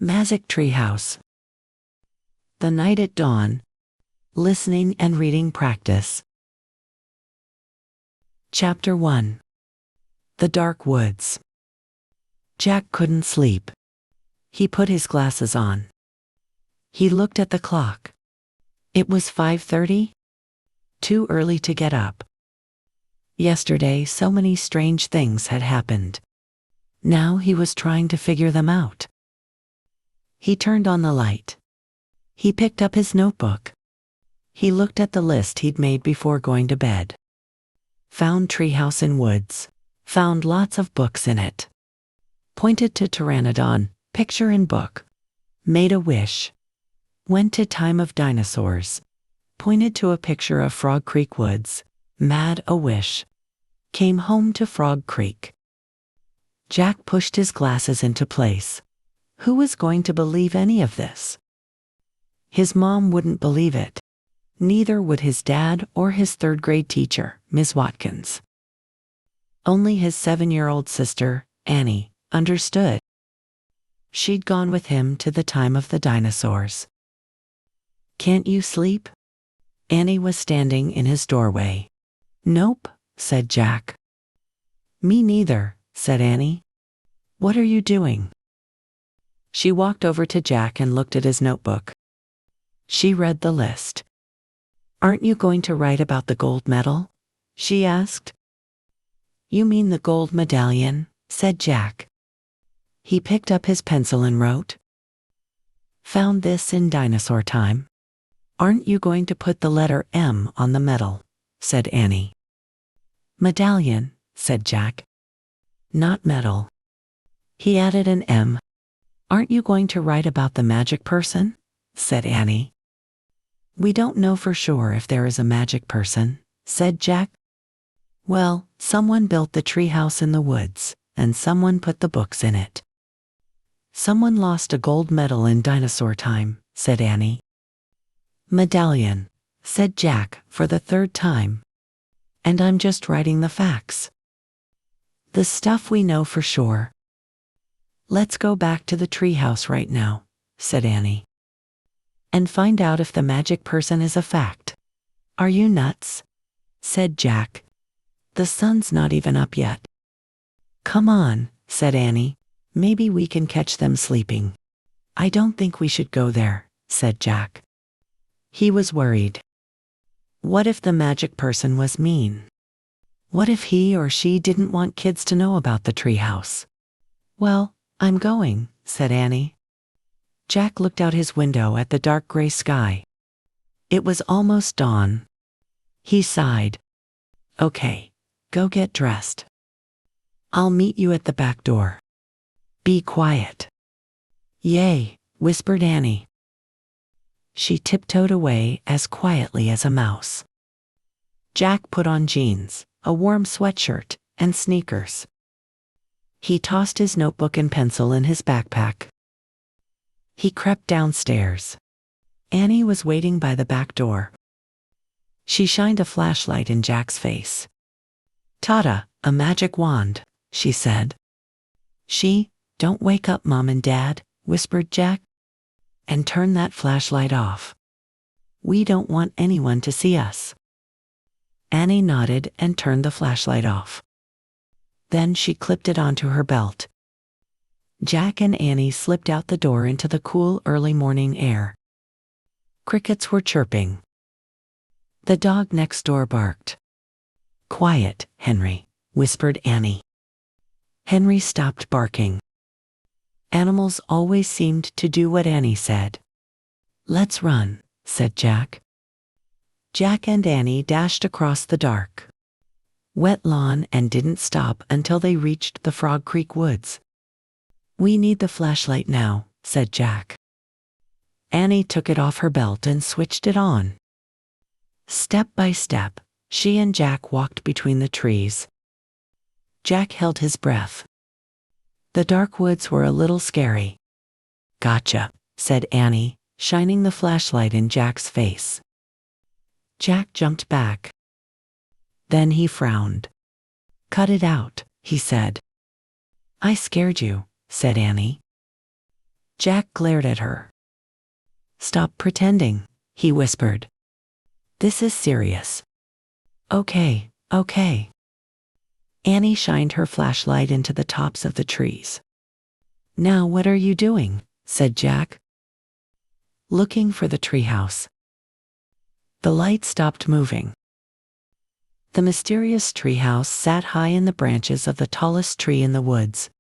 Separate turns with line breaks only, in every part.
매직트리하우스. The night at dawn. Listening and reading practice. Chapter 1. The Dark Woods. Jack couldn't sleep. He put his glasses on. He looked at the clock. It was 5:30? Too early to get up. Yesterday so many strange things had happened. Now he was trying to figure them out. He turned on the light. He picked up his notebook. He looked at the list he'd made before going to bed. Found treehouse in woods. Found lots of books in it. Pointed to pteranodon, picture in book. Made a wish. Went to time of dinosaurs. Pointed to a picture of Frog Creek Woods. Made a wish. Came home to Frog Creek. Jack pushed his glasses into place. Who was going to believe any of this? His mom wouldn't believe it. Neither would his dad or his third-grade teacher, Ms. Watkins. Only his 7-year-old sister, Annie, understood. She'd gone with him to the time of the dinosaurs. "Can't you sleep?" Annie was standing in his doorway. "Nope," said Jack. "Me neither," said Annie. "What are you doing?" She walked over to Jack and looked at his notebook. She read the list. "Aren't you going to write about the gold medal?" she asked. "You mean the gold medallion," said Jack. He picked up his pencil and wrote, "Found this in dinosaur time." "Aren't you going to put the letter M on the medal?" said Annie. "Medallion," said Jack. "Not medal." He added an M. "Aren't you going to write about the magic person?" said Annie. "We don't know for sure if there is a magic person," said Jack. "Well, someone built the treehouse in the woods, and someone put the books in it." "Someone lost a gold medal in dinosaur time," said Annie. "Medallion," said Jack for the third time. "And I'm just writing the facts. The stuff we know for sure." "Let's go back to the treehouse right now," said Annie. "And find out if the magic person is a fact." "Are you nuts?" said Jack. "The sun's not even up yet." "Come on," said Annie. "Maybe we can catch them sleeping." "I don't think we should go there," said Jack. He was worried. What if the magic person was mean? What if he or she didn't want kids to know about the treehouse? "Well, I'm going," said Annie. Jack looked out his window at the dark gray sky. It was almost dawn. He sighed. "Okay, go get dressed. I'll meet you at the back door. Be quiet." "Yay," whispered Annie. She tiptoed away as quietly as a mouse. Jack put on jeans, a warm sweatshirt, and sneakers. He tossed his notebook and pencil in his backpack. He crept downstairs. Annie was waiting by the back door. She shined a flashlight in Jack's face. "Ta-da, a magic wand," she said. "Don't wake up, Mom and Dad," whispered Jack. "And turn that flashlight off. We don't want anyone to see us." Annie nodded and turned the flashlight off. Then she clipped it onto her belt. Jack and Annie slipped out the door into the cool early morning air. Crickets were chirping. The dog next door barked. "Quiet, Henry," whispered Annie. Henry stopped barking. Animals always seemed to do what Annie said. "Let's run," said Jack. Jack and Annie dashed across the dark, wet lawn and didn't stop until they reached the Frog Creek Woods. "We need the flashlight now," said Jack. Annie took it off her belt and switched it on. Step by step, she and Jack walked between the trees. Jack held his breath. The dark woods were a little scary. "Gotcha," said Annie, shining the flashlight in Jack's face. Jack jumped back. Then he frowned. "Cut it out," he said. "I scared you," said Annie. Jack glared at her. "Stop pretending," he whispered. "This is serious." "Okay, okay." Annie shined her flashlight into the tops of the trees. "Now what are you doing?" said Jack. "Looking for the treehouse." The light stopped moving. The mysterious treehouse sat high in the branches of the tallest tree in the woods.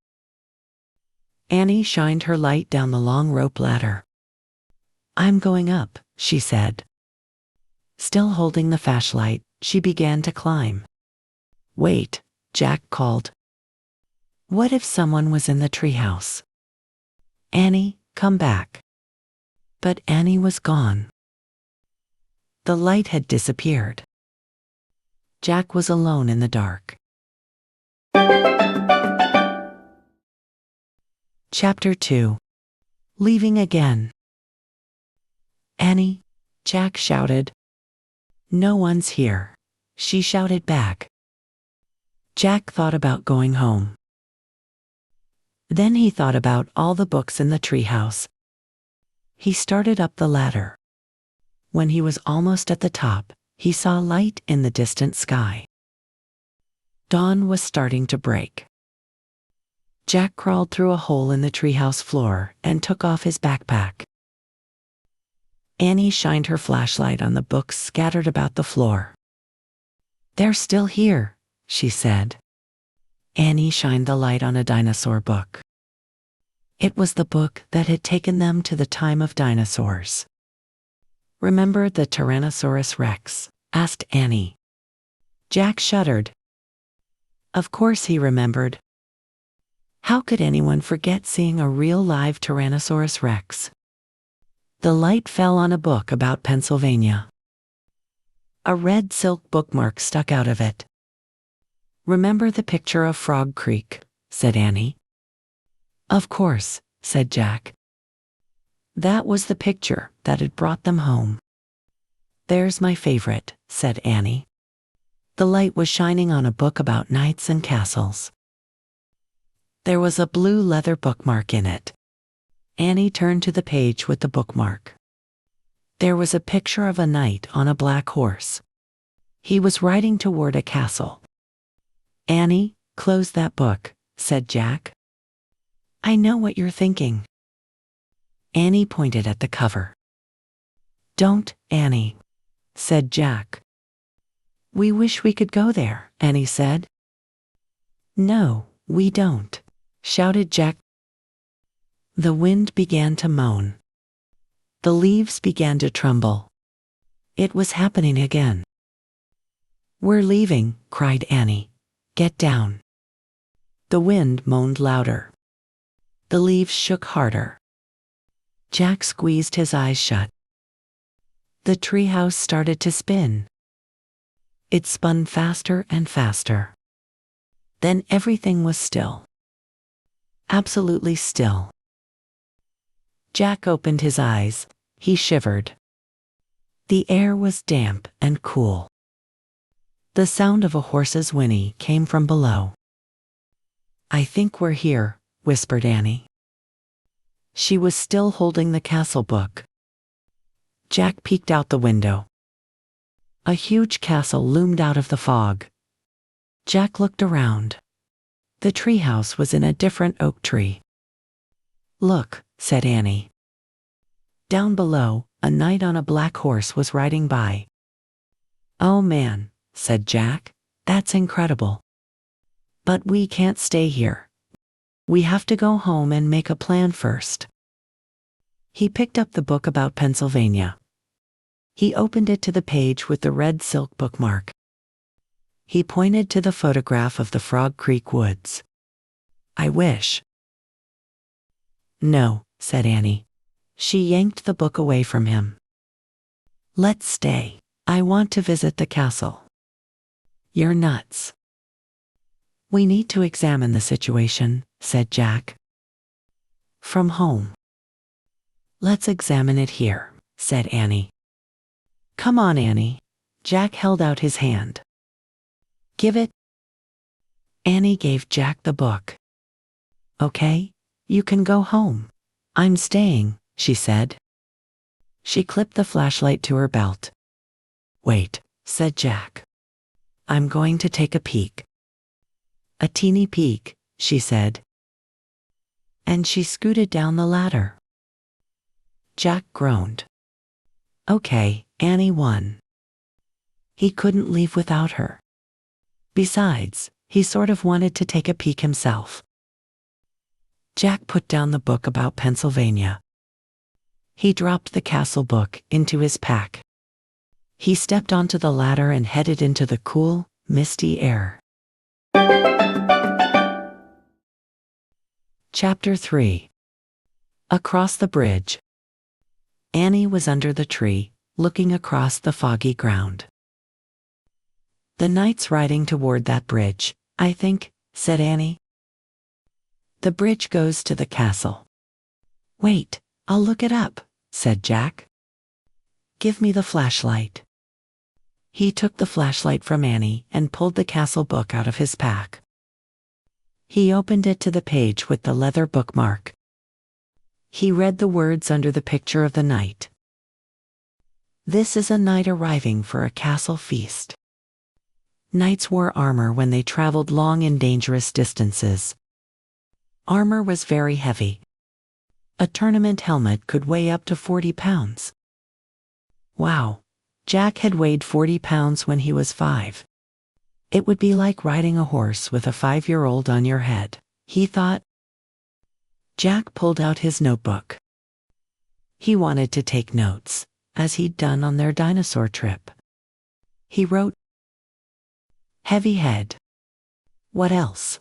Annie shined her light down the long rope ladder. "I'm going up," she said. Still holding the flashlight, she began to climb. "Wait," Jack called. "What if someone was in the treehouse?" "Annie, come back." But Annie was gone. The light had disappeared. Jack was alone in the dark. Chapter 2. Leaving again. "Annie," Jack shouted. "No one's here," she shouted back. Jack thought about going home. Then he thought about all the books in the treehouse. He started up the ladder. When he was almost at the top, he saw light in the distant sky. Dawn was starting to break. Jack crawled through a hole in the treehouse floor and took off his backpack. Annie shined her flashlight on the books scattered about the floor. "They're still here," she said. Annie shined the light on a dinosaur book. It was the book that had taken them to the time of dinosaurs. "Remember the Tyrannosaurus Rex?" asked Annie. Jack shuddered. Of course he remembered. How could anyone forget seeing a real live Tyrannosaurus Rex? The light fell on a book about Pennsylvania. A red silk bookmark stuck out of it. "Remember the picture of Frog Creek?" said Annie. "Of course," said Jack. That was the picture that had brought them home. "There's my favorite," said Annie. The light was shining on a book about knights and castles. There was a blue leather bookmark in it. Annie turned to the page with the bookmark. There was a picture of a knight on a black horse. He was riding toward a castle. "Annie, close that book," said Jack. "I know what you're thinking." Annie pointed at the cover. "Don't, Annie," said Jack. "We wish we could go there," Annie said. "No, we don't," shouted Jack. The wind began to moan. The leaves began to tremble. It was happening again. "We're leaving," cried Annie. "Get down." The wind moaned louder. The leaves shook harder. Jack squeezed his eyes shut. The treehouse started to spin. It spun faster and faster. Then everything was still. Absolutely still. Jack opened his eyes. He shivered. The air was damp and cool. The sound of a horse's whinny came from below. "I think we're here," whispered Annie. She was still holding the castle book. Jack peeked out the window. A huge castle loomed out of the fog. Jack looked around. The treehouse was in a different oak tree. "Look," said Annie. Down below, a knight on a black horse was riding by. "Oh man," said Jack, "that's incredible. But we can't stay here. We have to go home and make a plan first." He picked up the book about Pennsylvania. He opened it to the page with the red silk bookmark. He pointed to the photograph of the Frog Creek woods. "I wish." "No," said Annie. She yanked the book away from him. "Let's stay. I want to visit the castle." "You're nuts." "We need to examine the situation," said Jack. "From home." "Let's examine it here," said Annie. "Come on, Annie." Jack held out his hand. "Give it." Annie gave Jack the book. "Okay, you can go home. I'm staying, she said. She clipped the flashlight to her belt. Wait, said Jack. I'm going to take a peek. A teeny peek, she said. And she scooted down the ladder. Jack groaned. Okay, Annie won. He couldn't leave without her. Besides, he sort of wanted to take a peek himself. Jack put down the book about Pennsylvania. He dropped the castle book into his pack. He stepped onto the ladder and headed into the cool, misty air. Chapter 3. Across the bridge. Annie was under the tree, looking across the foggy ground. The knight's riding toward that bridge, I think, said Annie. The bridge goes to the castle. Wait, I'll look it up, said Jack. Give me the flashlight. He took the flashlight from Annie and pulled the castle book out of his pack. He opened it to the page with the leather bookmark. He read the words under the picture of the knight. This is a knight arriving for a castle feast. Knights wore armor when they traveled long and dangerous distances. Armor was very heavy. A tournament helmet could weigh up to 40 pounds. Wow, Jack had weighed 40 pounds when he was 5. It would be like riding a horse with a 5-year-old on your head, he thought. Jack pulled out his notebook. He wanted to take notes, as he'd done on their dinosaur trip. He wrote, Heavy head. What else?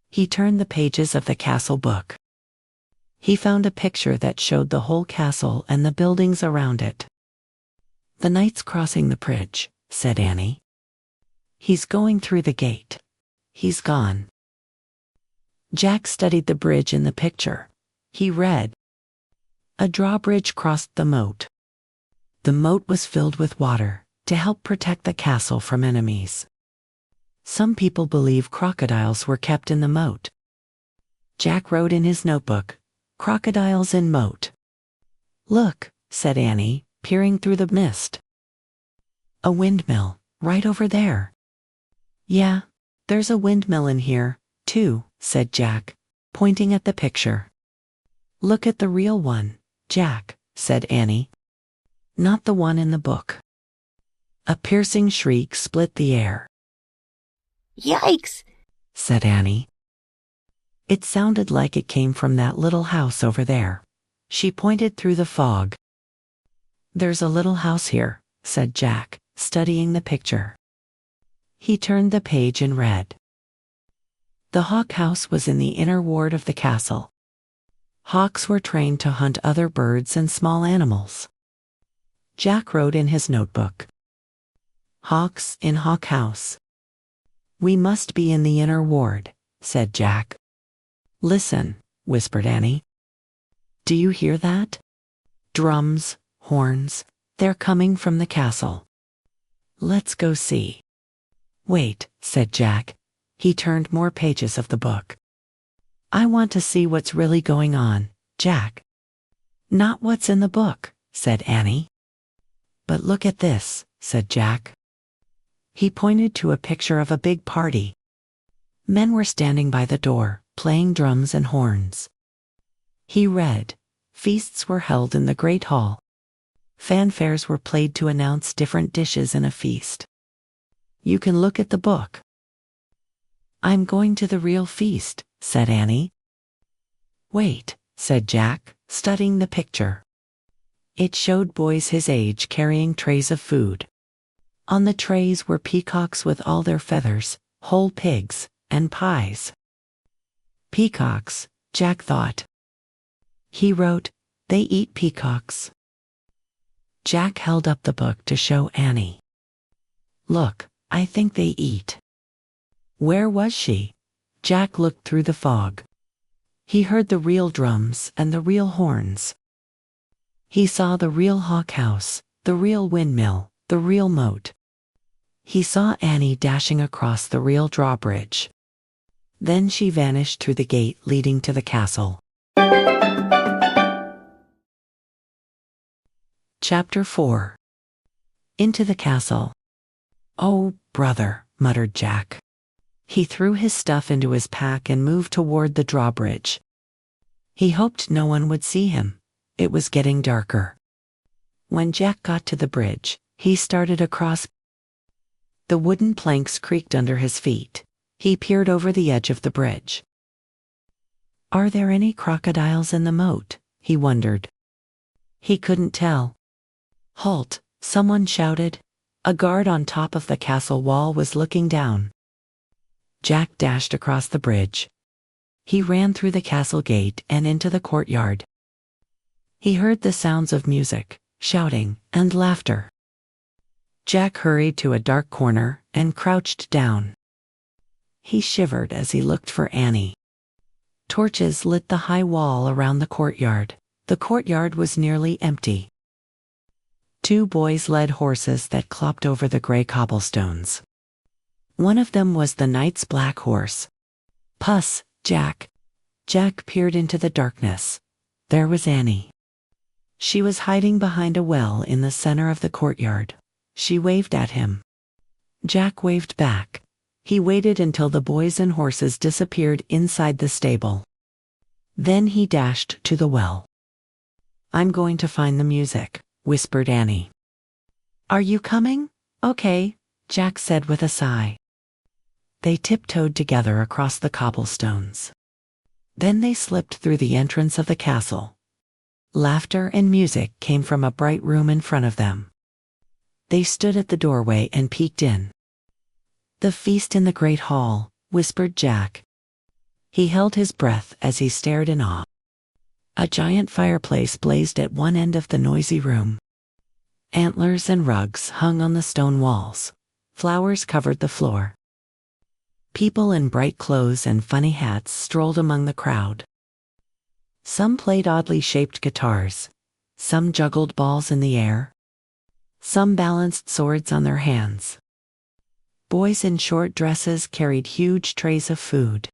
He turned the pages of the castle book. He found a picture that showed the whole castle and the buildings around it. The knight's crossing the bridge, said Annie. He's going through the gate. He's gone. Jack studied the bridge in the picture. He read, A drawbridge crossed the moat. The moat was filled with water to help protect the castle from enemies. Some people believe crocodiles were kept in the moat. Jack wrote in his notebook, Crocodiles in moat. Look, said Annie, peering through the mist. A windmill, right over there. Yeah, there's a windmill in here, too, said Jack, pointing at the picture. Look at the real one, Jack, said Annie. Not the one in the book. A piercing shriek split the air.
Yikes,
said Annie. It sounded like it came from that little house over there. She pointed through the fog. There's a little house here, said Jack, studying the picture. He turned the page and read. The hawk house was in the inner ward of the castle. Hawks were trained to hunt other birds and small animals. Jack wrote in his notebook. Hawks in hawk house. We must be in the inner ward, said Jack. Listen, whispered Annie. Do you hear that? Drums, horns, they're coming from the castle. Let's go see. Wait, said Jack. He turned more pages of the book. I want to see what's really going on, Jack. Not what's in the book, said Annie. But look at this, said Jack. He pointed to a picture of a big party. Men were standing by the door, playing drums and horns. He read, Feasts were held in the great hall. Fanfares were played to announce different dishes in a feast. You can look at the book. I'm going to the real feast, said Annie. Wait, said Jack, studying the picture. It showed boys his age carrying trays of food. On the trays were peacocks with all their feathers, whole pigs, and pies. Peacocks, Jack thought. He wrote, They eat peacocks. Jack held up the book to show Annie. Look, I think they eat. Where was she? Jack looked through the fog. He heard the real drums and the real horns. He saw the real hawk house, the real windmill, the real moat. He saw Annie dashing across the real drawbridge. Then she vanished through the gate leading to the castle. Chapter 4. Into the castle. "Oh, brother," muttered Jack. He threw his stuff into his pack and moved toward the drawbridge. He hoped no one would see him. It was getting darker. When Jack got to the bridge, he started across. The wooden planks creaked under his feet. He peered over the edge of the bridge. Are there any crocodiles in the moat? He wondered. He couldn't tell. "Halt!" someone shouted. A guard on top of the castle wall was looking down. Jack dashed across the bridge. He ran through the castle gate and into the courtyard. He heard the sounds of music, shouting, and laughter. Jack hurried to a dark corner and crouched down. He shivered as he looked for Annie. Torches lit the high wall around the courtyard. The courtyard was nearly empty. Two boys led horses that clopped over the gray cobblestones. One of them was the knight's black horse. "Puss, Jack." Jack peered into the darkness. There was Annie. She was hiding behind a well in the center of the courtyard. She waved at him. Jack waved back. He waited until the boys and horses disappeared inside the stable. Then he dashed to the well. "I'm going to find the music," whispered Annie. "Are you coming?" "Okay," Jack said with a sigh. They tiptoed together across the cobblestones. Then they slipped through the entrance of the castle. Laughter and music came from a bright room in front of them. They stood at the doorway and peeked in. "The feast in the great hall," whispered Jack. He held his breath as he stared in awe. A giant fireplace blazed at one end of the noisy room. Antlers and rugs hung on the stone walls. Flowers covered the floor. People in bright clothes and funny hats strolled among the crowd. Some played oddly shaped guitars. Some juggled balls in the air. Some balanced swords on their hands. Boys in short dresses carried huge trays of food.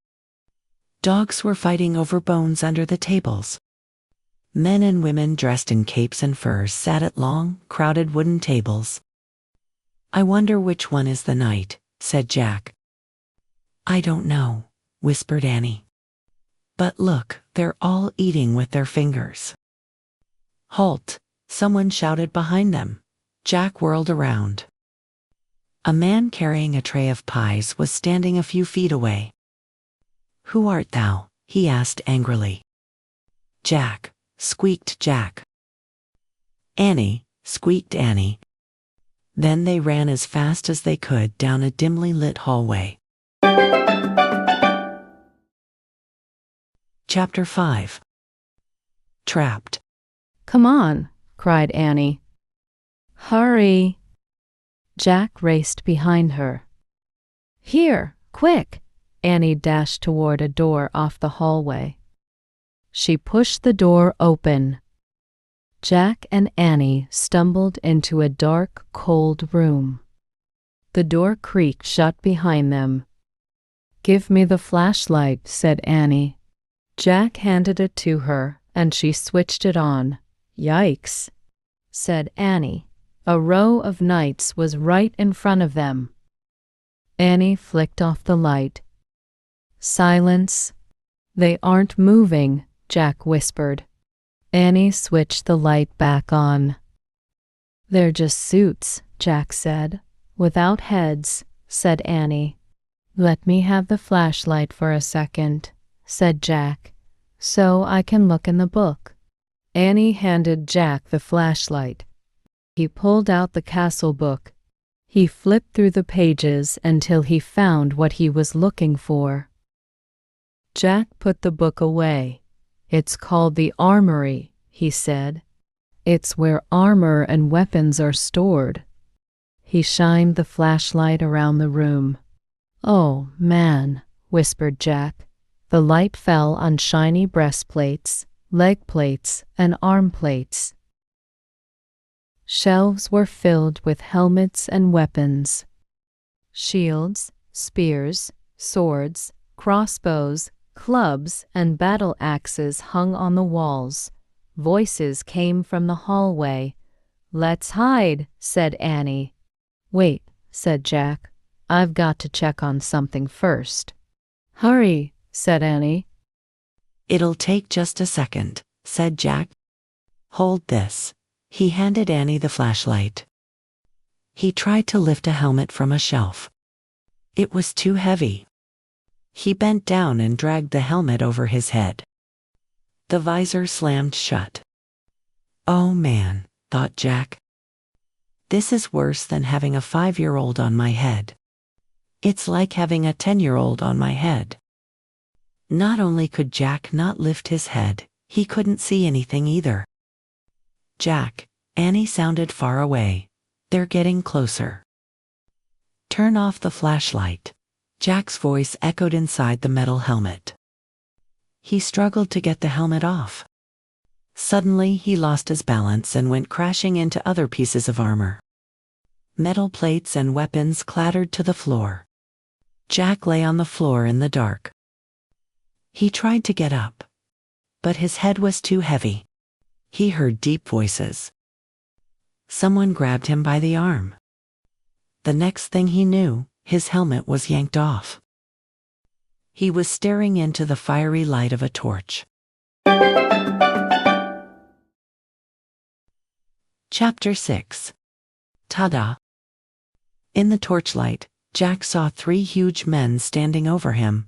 Dogs were fighting over bones under the tables. Men and women dressed in capes and furs sat at long, crowded wooden tables. "I wonder which one is the knight," said Jack. "I don't know," whispered Annie. "But look, they're all eating with their fingers." "Halt!" someone shouted behind them. Jack whirled around. A man carrying a tray of pies was standing a few feet away. "Who art thou?" he asked angrily. "Jack," squeaked Jack. "Annie," squeaked Annie. Then they ran as fast as they could down a dimly lit hallway. Chapter 5. Trapped.
"Come on," cried Annie. "Hurry." Jack raced behind her. "Here, quick!" Annie dashed toward a door off the hallway. She pushed the door open. Jack and Annie stumbled into a dark, cold room. The door creaked shut behind them. "Give me the flashlight," said Annie. Jack handed it to her, and she switched it on. "Yikes," said Annie. A row of knights was right in front of them. Annie flicked off the light. "Silence. They aren't moving," Jack whispered. Annie switched the light back on. "They're just suits," Jack said. "Without heads," said Annie. "Let me have the flashlight for a second," said Jack, "so I can look in the book." Annie handed Jack the flashlight. He pulled out the castle book. He flipped through the pages until he found what he was looking for. Jack put the book away. "It's called the Armory," he said. "It's where armor and weapons are stored." He shined the flashlight around the room. "Oh, man," whispered Jack. The light fell on shiny breastplates, leg plates, and arm plates. Shelves were filled with helmets and weapons. Shields, spears, swords, crossbows, clubs, and battle axes hung on the walls. Voices came from the hallway. Let's hide, said Annie. Wait, said Jack. I've got to check on something first. Hurry, said Annie.
It'll take just a second, said Jack. Hold this. He handed Annie the flashlight. He tried to lift a helmet from a shelf. It was too heavy. He bent down and dragged the helmet over his head. The visor slammed shut. Oh man, thought Jack. This is worse than having a 5-year-old on my head. It's like having a 10-year-old on my head. Not only could Jack not lift his head, he couldn't see anything either. Jack, Annie sounded far away. They're getting closer. Turn off the flashlight. Jack's voice echoed inside the metal helmet. He struggled to get the helmet off. Suddenly he lost his balance and went crashing into other pieces of armor. Metal plates and weapons clattered to the floor. Jack lay on the floor in the dark. He tried to get up, but his head was too heavy. He heard deep voices. Someone grabbed him by the arm. The next thing he knew, his helmet was yanked off. He was staring into the fiery light of a torch. Chapter 6. Ta-da! In the torchlight, Jack saw 3 huge men standing over him.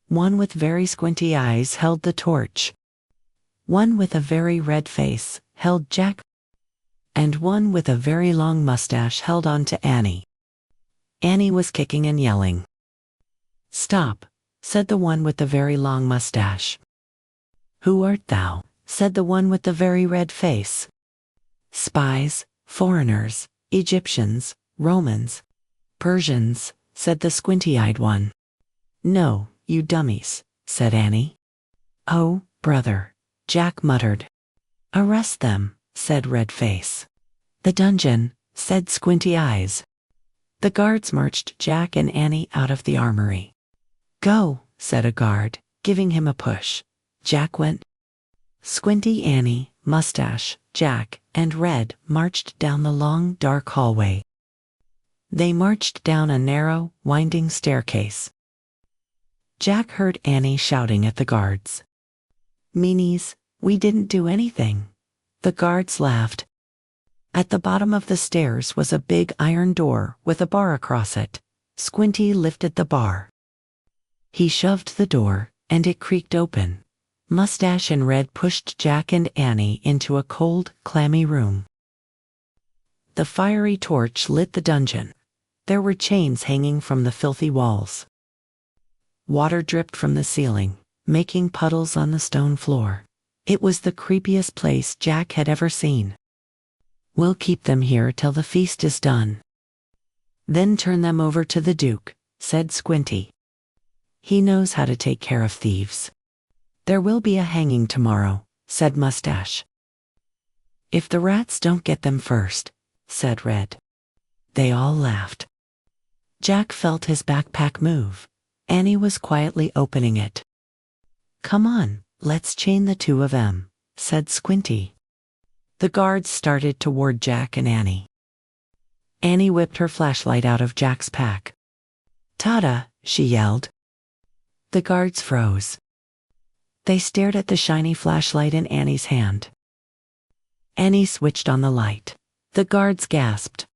One with very squinty eyes held the torch. One with a very red face held Jack, and one with a very long mustache held on to Annie. Annie was kicking and yelling. Stop, said the one with the very long mustache. Who art thou? Said the one with the very red face. Spies, foreigners, Egyptians, Romans, Persians, said the squinty-eyed one. No, you dummies, said Annie. Oh, brother, Jack muttered. Arrest them, said Red Face. The dungeon, said Squinty Eyes. The guards marched Jack and Annie out of the armory. Go, said a guard, giving him a push. Jack went. Squinty, Annie, Mustache, Jack, and Red marched down the long, dark hallway. They marched down a narrow, winding staircase. Jack heard Annie shouting at the guards. Meanies, we didn't do anything. The guards laughed. At the bottom of the stairs was a big iron door with a bar across it. Squinty lifted the bar. He shoved the door, and it creaked open. Mustache and Red pushed Jack and Annie into a cold, clammy room. The fiery torch lit the dungeon. There were chains hanging from the filthy walls. Water dripped from the ceiling, making puddles on the stone floor. It was the creepiest place Jack had ever seen. We'll keep them here till the feast is done. Then turn them over to the Duke, said Squinty. He knows how to take care of thieves. There will be a hanging tomorrow, said Mustache. If the rats don't get them first, said Red. They all laughed. Jack felt his backpack move. Annie was quietly opening it. Come on, let's chain the 2 of them, said Squinty. The guards started toward Jack and Annie. Annie whipped her flashlight out of Jack's pack. Ta-da, she yelled. The guards froze. They stared at the shiny flashlight in Annie's hand. Annie switched on the light. The guards gasped.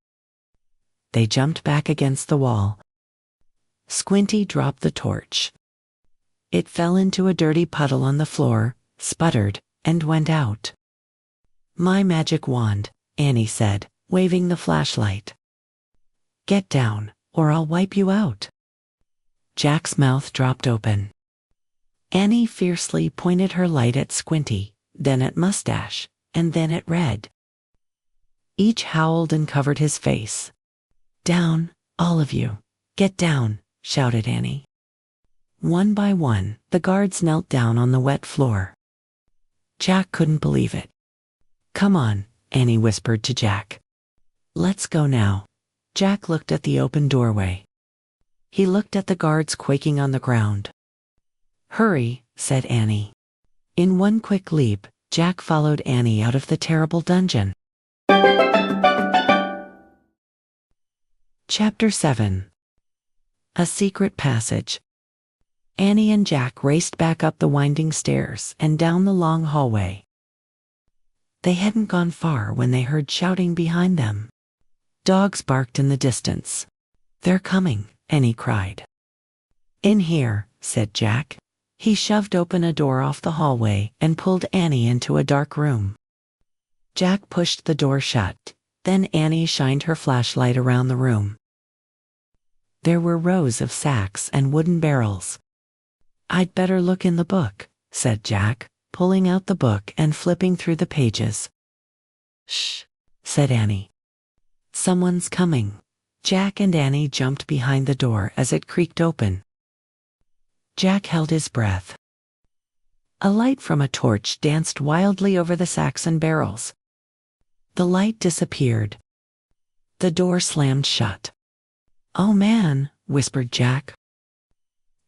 They jumped back against the wall. Squinty dropped the torch. It fell into a dirty puddle on the floor, sputtered, and went out. My magic wand, Annie said, waving the flashlight. Get down, or I'll wipe you out. Jack's mouth dropped open. Annie fiercely pointed her light at Squinty, then at Mustache, and then at Red. Each howled and covered his face. Down, all of you. Get down, shouted Annie. One by one, the guards knelt down on the wet floor. Jack couldn't believe it. Come on, Annie whispered to Jack. Let's go now. Jack looked at the open doorway. He looked at the guards quaking on the ground. Hurry, said Annie. In one quick leap, Jack followed Annie out of the terrible dungeon. Chapter 7. A Secret Passage. Annie and Jack raced back up the winding stairs and down the long hallway. They hadn't gone far when they heard shouting behind them. Dogs barked in the distance. "They're coming," Annie cried. "In here," said Jack. He shoved open a door off the hallway and pulled Annie into a dark room. Jack pushed the door shut. Then Annie shined her flashlight around the room. There were rows of sacks and wooden barrels. "I'd better look in the book," said Jack, pulling out the book and flipping through the pages. "Shh," said Annie. "Someone's coming." Jack and Annie jumped behind the door as it creaked open. Jack held his breath. A light from a torch danced wildly over the sacks and barrels. The light disappeared. The door slammed shut. "Oh man," whispered Jack.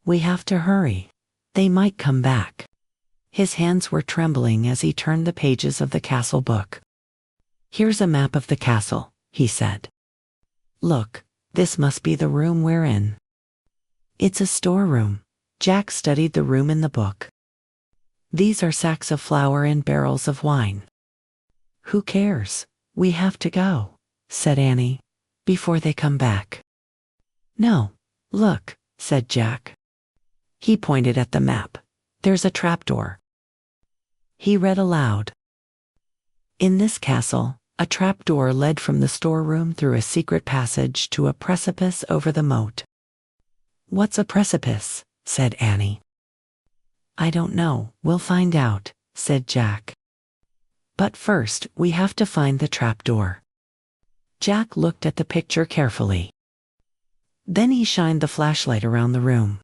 "We have to hurry. They might come back." His hands were trembling as he turned the pages of the castle book. "Here's a map of the castle," he said. "Look, this must be the room we're in." "It's a storeroom." Jack studied the room in the book. "These are sacks of flour and barrels of wine." "Who cares? We have to go," said Annie, "before they come back." "No, look," said Jack. He pointed at the map. "There's a trapdoor." He read aloud. "In this castle, a trapdoor led from the storeroom through a secret passage to a precipice over the moat." "What's a precipice?" said Annie. "I don't know. We'll find out," said Jack. "But first, we have to find the trapdoor." Jack looked at the picture carefully. Then he shined the flashlight around the room.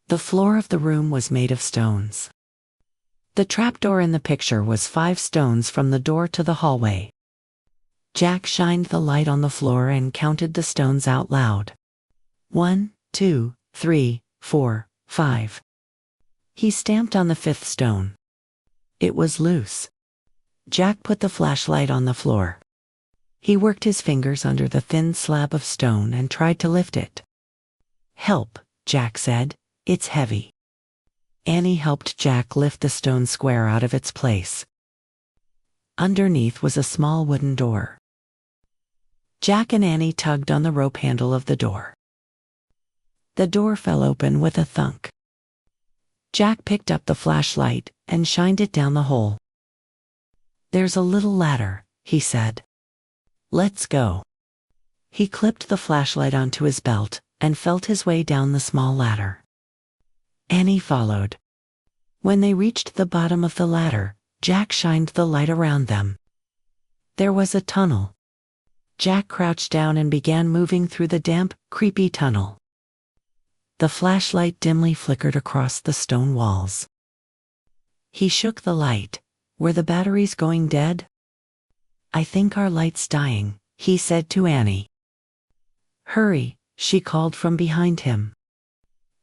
The floor of the room was made of stones. The trapdoor in the picture was 5 stones from the door to the hallway. Jack shined the light on the floor and counted the stones out loud. 1, 2, 3, 4, 5. He stamped on the 5th stone. It was loose. Jack put the flashlight on the floor. He worked his fingers under the thin slab of stone and tried to lift it. "Help," Jack said. "It's heavy." Annie helped Jack lift the stone square out of its place. Underneath was a small wooden door. Jack and Annie tugged on the rope handle of the door. The door fell open with a thunk. Jack picked up the flashlight and shined it down the hole. "There's a little ladder," he said. "Let's go." He clipped the flashlight onto his belt and felt his way down the small ladder. Annie followed. When they reached the bottom of the ladder, Jack shined the light around them. There was a tunnel. Jack crouched down and began moving through the damp, creepy tunnel. The flashlight dimly flickered across the stone walls. He shook the light. "Were the batteries going dead?" "I think our light's dying," he said to Annie. "Hurry," she called from behind him.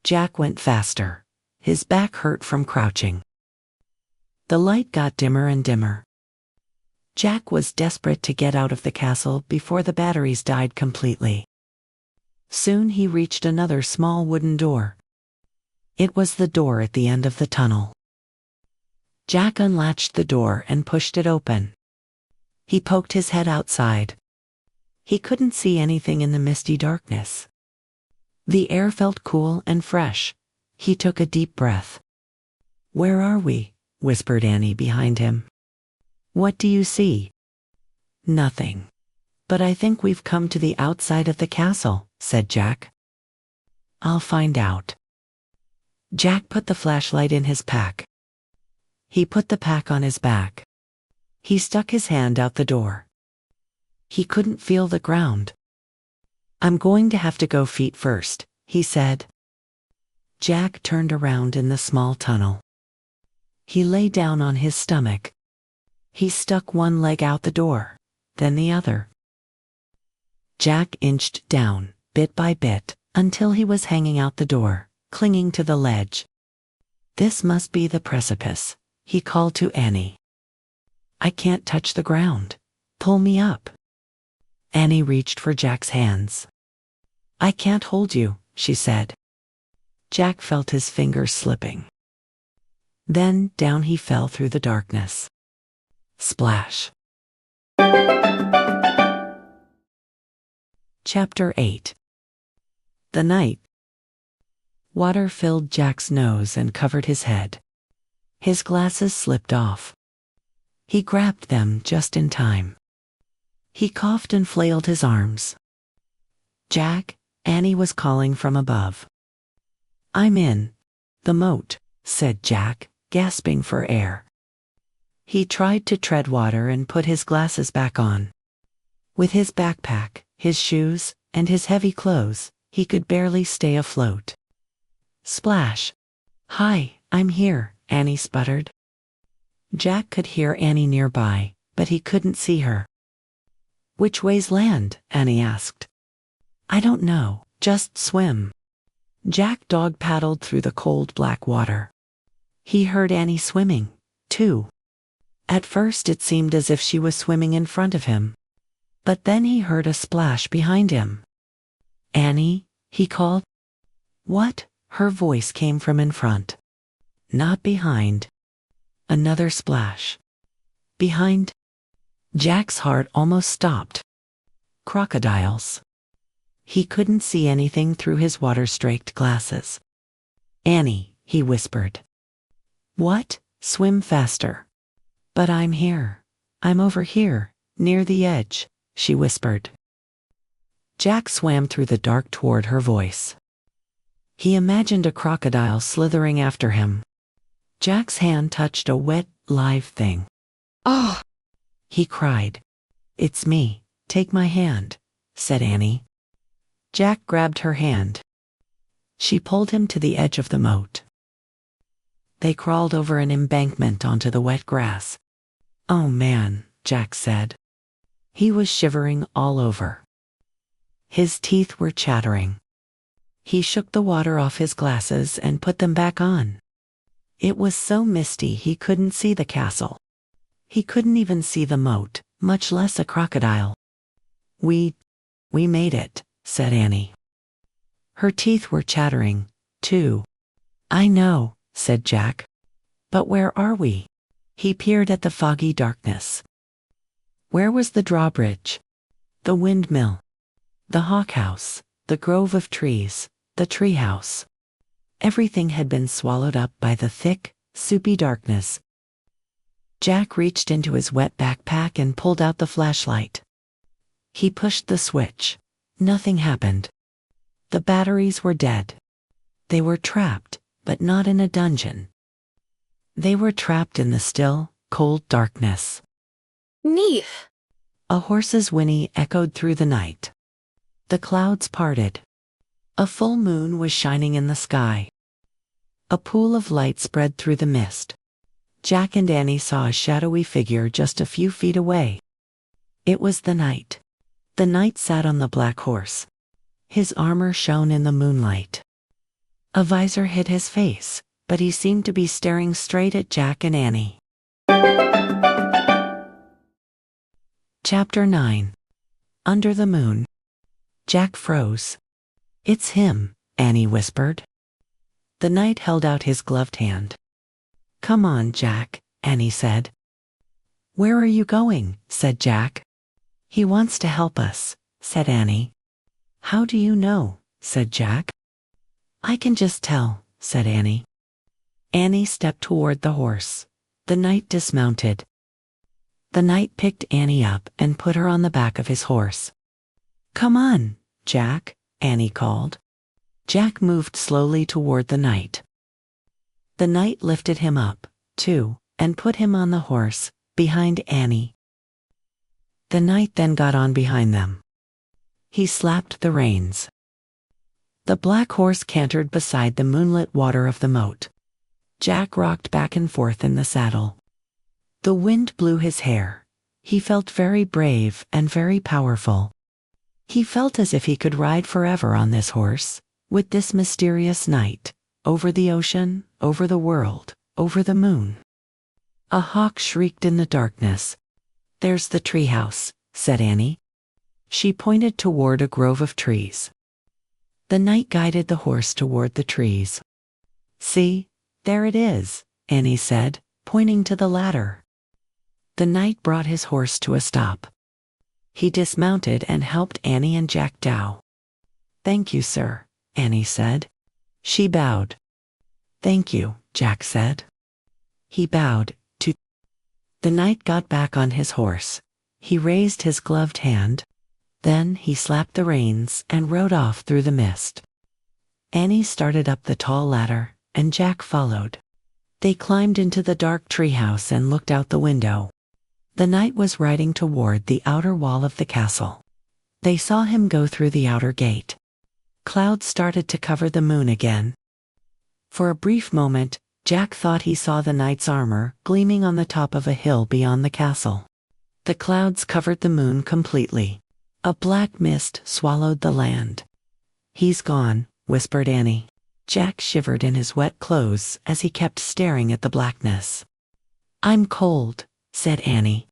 Jack went faster. His back hurt from crouching. The light got dimmer and dimmer. Jack was desperate to get out of the castle before the batteries died completely. Soon he reached another small wooden door. It was the door at the end of the tunnel. Jack unlatched the door and pushed it open. He poked his head outside. He couldn't see anything in the misty darkness. The air felt cool and fresh. He took a deep breath. "Where are we?" whispered Annie behind him. "What do you see?" "Nothing. But I think we've come to the outside of the castle," said Jack. "I'll find out." Jack put the flashlight in his pack. He put the pack on his back. He stuck his hand out the door. He couldn't feel the ground. "I'm going to have to go feet first," he said. Jack turned around in the small tunnel. He lay down on his stomach. He stuck one leg out the door, then the other. Jack inched down, bit by bit, until he was hanging out the door, clinging to the ledge. "This must be the precipice," he called to Annie. "I can't touch the ground. Pull me up." Annie reached for Jack's hands. I can't hold you, she said. Jack felt his fingers slipping. Then down he fell through the darkness. Splash. Chapter 8. The night. Water filled Jack's nose and covered his head. His glasses slipped off. He grabbed them just in time. He coughed and flailed his arms. Jack, Annie was calling from above. I'm in the moat, said Jack, gasping for air. He tried to tread water and put his glasses back on. With his backpack, his shoes, and his heavy clothes, he could barely stay afloat. Splash. Hi, I'm here, Annie sputtered. Jack could hear Annie nearby, but he couldn't see her. Which way's land? Annie asked. I don't know, just swim. Jack dog-paddled through the cold black water. He heard Annie swimming, too. At first it seemed as if she was swimming in front of him. But then he heard a splash behind him. Annie, he called. What? Her voice came from in front. Not behind. Another splash. Behind. Jack's heart almost stopped. Crocodiles. He couldn't see anything through his water-streaked glasses. Annie, he whispered. What? Swim faster. But I'm here. I'm over here, near the edge, she whispered. Jack swam through the dark toward her voice. He imagined a crocodile slithering after him. Jack's hand touched a wet, live thing. Oh! He cried. It's me, take my hand, said Annie. Jack grabbed her hand. She pulled him to the edge of the moat. They crawled over an embankment onto the wet grass. Oh man, Jack said. He was shivering all over. His teeth were chattering. He shook the water off his glasses and put them back on. It was so misty he couldn't see the castle. He couldn't even see the moat, much less a crocodile. We made it, said Annie. Her teeth were chattering, too. I know, said Jack. But where are we? He peered at the foggy darkness. Where was the drawbridge? The windmill. The hawk house, the grove of trees, the treehouse. Everything had been swallowed up by the thick, soupy darkness. Jack reached into his wet backpack and pulled out the flashlight. He pushed the switch. Nothing happened. The batteries were dead. They were trapped, but not in a dungeon. They were trapped in the still, cold darkness.
Neef!
A horse's whinny echoed through the night. The clouds parted. A full moon was shining in the sky. A pool of light spread through the mist. Jack and Annie saw a shadowy figure just a few feet away. It was the knight. The knight sat on the black horse. His armor shone in the moonlight. A visor hid his face, but he seemed to be staring straight at Jack and Annie. Chapter 9. Under the Moon. Jack froze. It's him, Annie whispered. The knight held out his gloved hand. Come on, Jack, Annie said. Where are you going? Said Jack. He wants to help us, said Annie. How do you know? Said Jack. I can just tell, said Annie. Annie stepped toward the horse. The knight dismounted. The knight picked Annie up and put her on the back of his horse. Come on, Jack, Annie called. Jack moved slowly toward the knight. The knight lifted him up, too, and put him on the horse, behind Annie. The knight then got on behind them. He slapped the reins. The black horse cantered beside the moonlit water of the moat. Jack rocked back and forth in the saddle. The wind blew his hair. He felt very brave and very powerful. He felt as if he could ride forever on this horse, with this mysterious knight, over the ocean, over the world, over the moon. A hawk shrieked in the darkness. There's the treehouse, said Annie. She pointed toward a grove of trees. The knight guided the horse toward the trees. "See, there it is," Annie said, pointing to the ladder. The knight brought his horse to a stop. He dismounted and helped Annie and Jack down. "Thank you, sir," Annie said. She bowed. "Thank you," Jack said. He bowed, too. The knight got back on his horse. He raised his gloved hand. Then he slapped the reins and rode off through the mist. Annie started up the tall ladder, and Jack followed. They climbed into the dark treehouse and looked out the window. The knight was riding toward the outer wall of the castle. They saw him go through the outer gate. Clouds started to cover the moon again. For a brief moment, Jack thought he saw the knight's armor gleaming on the top of a hill beyond the castle. The clouds covered the moon completely. A black mist swallowed the land. "He's gone," whispered Annie. Jack shivered in his wet clothes as he kept staring at the blackness. "I'm cold," said Annie.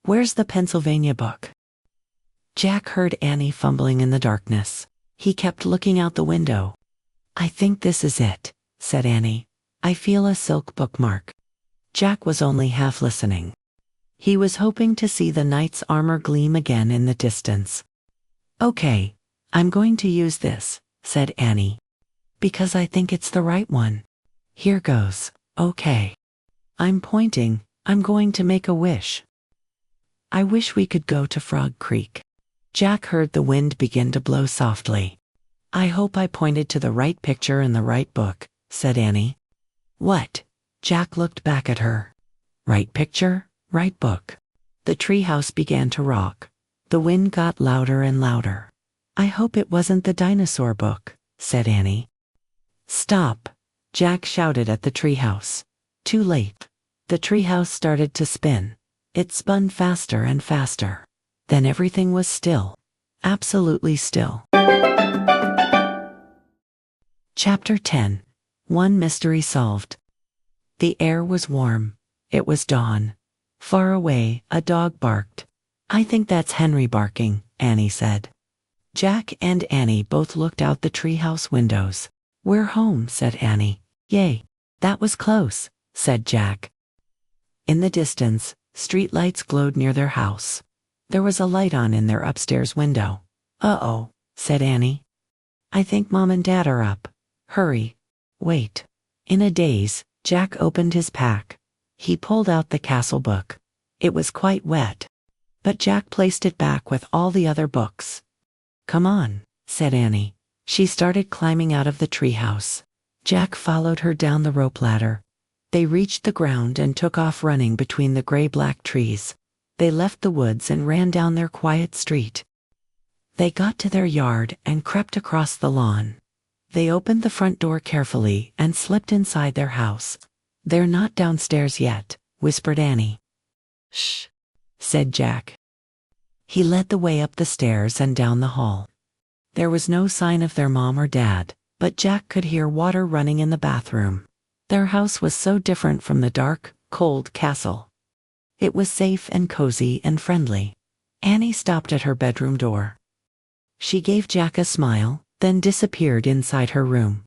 "Where's the Pennsylvania book?" Jack heard Annie fumbling in the darkness. He kept looking out the window. "I think this is it," said Annie. "I feel a silk bookmark." Jack was only half listening. He was hoping to see the knight's armor gleam again in the distance. "Okay, I'm going to use this," said Annie. "Because I think it's the right one. Here goes, okay. I'm pointing, I'm going to make a wish. I wish we could go to Frog Creek." Jack heard the wind begin to blow softly. "I hope I pointed to the right picture in the right book," said Annie. "What?" Jack looked back at her. "Right picture, right book." The treehouse began to rock. The wind got louder and louder. "I hope it wasn't the dinosaur book," said Annie. "Stop!" Jack shouted at the treehouse. Too late. The treehouse started to spin. It spun faster and faster. Then everything was still. Absolutely still. Chapter 10. One Mystery Solved. The air was warm. It was dawn. Far away, a dog barked. "I think that's Henry barking," Annie said. Jack and Annie both looked out the treehouse windows. "We're home," said Annie. "Yay, that was close," said Jack. In the distance, street lights glowed near their house. There was a light on in their upstairs window. "Uh-oh," said Annie. "I think Mom and Dad are up. Hurry. Wait." In a daze, Jack opened his pack. He pulled out the castle book. It was quite wet. But Jack placed it back with all the other books. "Come on," said Annie. She started climbing out of the treehouse. Jack followed her down the rope ladder. They reached the ground and took off running between the gray-black trees. They left the woods and ran down their quiet street. They got to their yard and crept across the lawn. They opened the front door carefully and slipped inside their house. "They're not downstairs yet," whispered Annie. "Shh," said Jack. He led the way up the stairs and down the hall. There was no sign of their mom or dad, but Jack could hear water running in the bathroom. Their house was so different from the dark, cold castle. It was safe and cozy and friendly. Annie stopped at her bedroom door. She gave Jack a smile, then disappeared inside her room.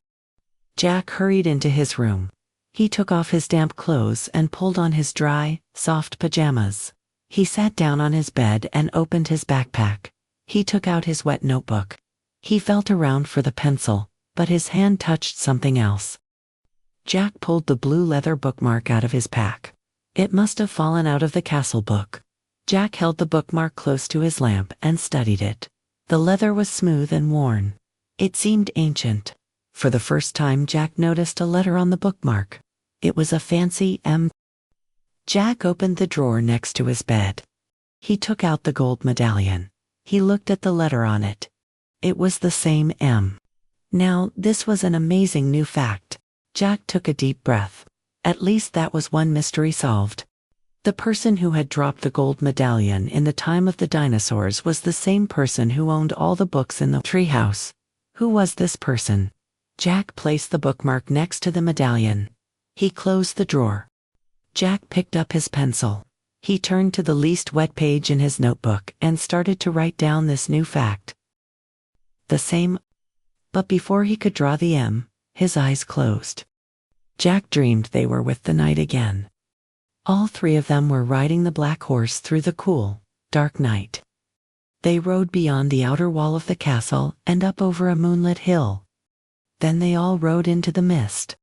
Jack hurried into his room. He took off his damp clothes and pulled on his dry, soft pajamas. He sat down on his bed and opened his backpack. He took out his wet notebook. He felt around for the pencil, but his hand touched something else. Jack pulled the blue leather bookmark out of his pack. It must have fallen out of the castle book. Jack held the bookmark close to his lamp and studied it. The leather was smooth and worn. It seemed ancient. For the first time, Jack noticed a letter on the bookmark. It was a fancy M. Jack opened the drawer next to his bed. He took out the gold medallion. He looked at the letter on it. It was the same M. Now, this was an amazing new fact. Jack took a deep breath. At least that was one mystery solved. The person who had dropped the gold medallion in the time of the dinosaurs was the same person who owned all the books in the treehouse. Who was this person? Jack placed the bookmark next to the medallion. He closed the drawer. Jack picked up his pencil. He turned to the least wet page in his notebook and started to write down this new fact. The same. But before he could draw the M, his eyes closed. Jack dreamed they were with the knight again. All three of them were riding the black horse through the cool, dark night. They rode beyond the outer wall of the castle and up over a moonlit hill. Then they all rode into the mist.